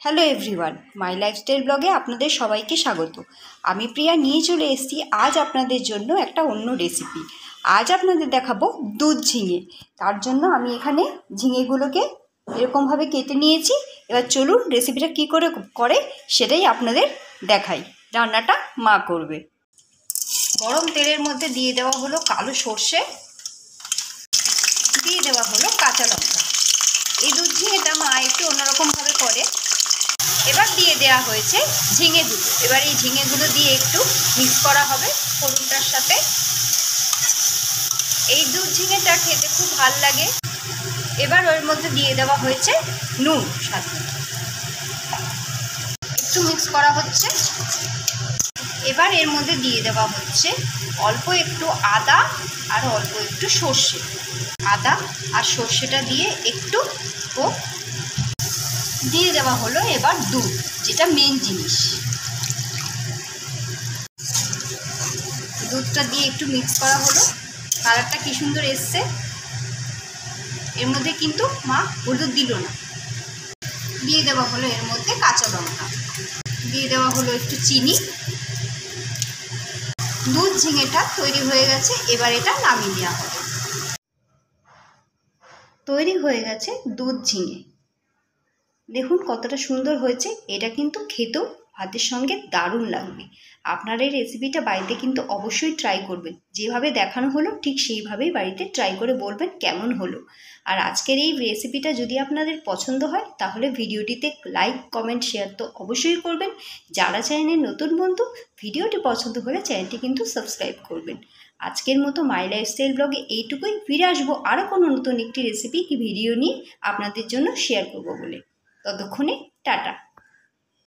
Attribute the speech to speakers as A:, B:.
A: Hello everyone, মাই lifestyle ব্লগে আপনাদের সবাইকে স্বাগত। আমি প্রিয়া নিয়ে চলে এসেছি আজ আপনাদের জন্য একটা অন্য রেসিপি। আজ আপনাদের দেখাবো দুধ ঝিঙে। তার জন্য আমি এখানে ঝিঙেগুলোকে এরকমভাবে কেটে নিয়েছি। এবার চলুন রেসিপিটা কী করে করে সেটাই আপনাদের দেখাই। রান্নাটা মা করবে। গরম তেলের মধ্যে দিয়ে দেওয়া হলো কালো সর্ষে, দিয়ে দেওয়া হলো কাঁচা লঙ্কা। এই দুধ ঝিঙেটা মা একটু অন্যরকমভাবে করে। এবার দিয়ে দেওয়া হয়েছে ঝিঙেগুলো। এবার এই ঝিঙেগুলো দিয়ে একটু মিক্স করা হবে ফোড়নটার সাথে। এই দুধ ঝিঙেটা খেতে খুব ভালো লাগে। এবার ওর মধ্যে দিয়ে দেওয়া হয়েছে নুন স্বাদ মতো, একটু মিক্স করা হচ্ছে। এবার এর মধ্যে দিয়ে দেওয়া হচ্ছে অল্প একটু আদা আর অল্প একটু সর্ষে। আদা আর সর্ষেটা দিয়ে একটু দিয়ে দেওয়া হলো এবার দুধ, যেটা মেন জিনিস। দুধটা দিয়ে একটু মিক্স করা হলো। কালারটা কি সুন্দর এসছে। এর মধ্যে কিন্তু মা হলুদ দিল না। দিয়ে দেওয়া হলো এর মধ্যে কাঁচা লঙ্কা, দিয়ে দেওয়া হলো একটু চিনি। দুধ ঝিঙেটা তৈরি হয়ে গেছে। এবার এটা নামিয়ে নেওয়া হবে। তৈরি হয়ে গেছে দুধ ঝিঙে। দেখুন কতটা সুন্দর হয়েছে। এটা কিন্তু খেতেও ভাতের সঙ্গে দারুণ লাগবে। আপনারা এই রেসিপিটা বাড়িতে কিন্তু অবশ্যই ট্রাই করবেন। যেভাবে দেখানো হলো ঠিক সেইভাবেই বাড়িতে ট্রাই করে বলবেন কেমন হলো। আর আজকের এই রেসিপিটা যদি আপনাদের পছন্দ হয় তাহলে ভিডিওটিতে লাইক, কমেন্ট, শেয়ার তো অবশ্যই করবেন। যারা চ্যানেলের নতুন বন্ধু, ভিডিওটি পছন্দ হলে চ্যানেলটি কিন্তু সাবস্ক্রাইব করবেন। আজকের মতো মাই লাইফস্টাইল ব্লগে এইটুকুই। ফিরে আসবো আরও কোনো নতুন একটি রেসিপি কি ভিডিও নিয়ে আপনাদের জন্য শেয়ার করবো বলে। ততক্ষণে টাটা।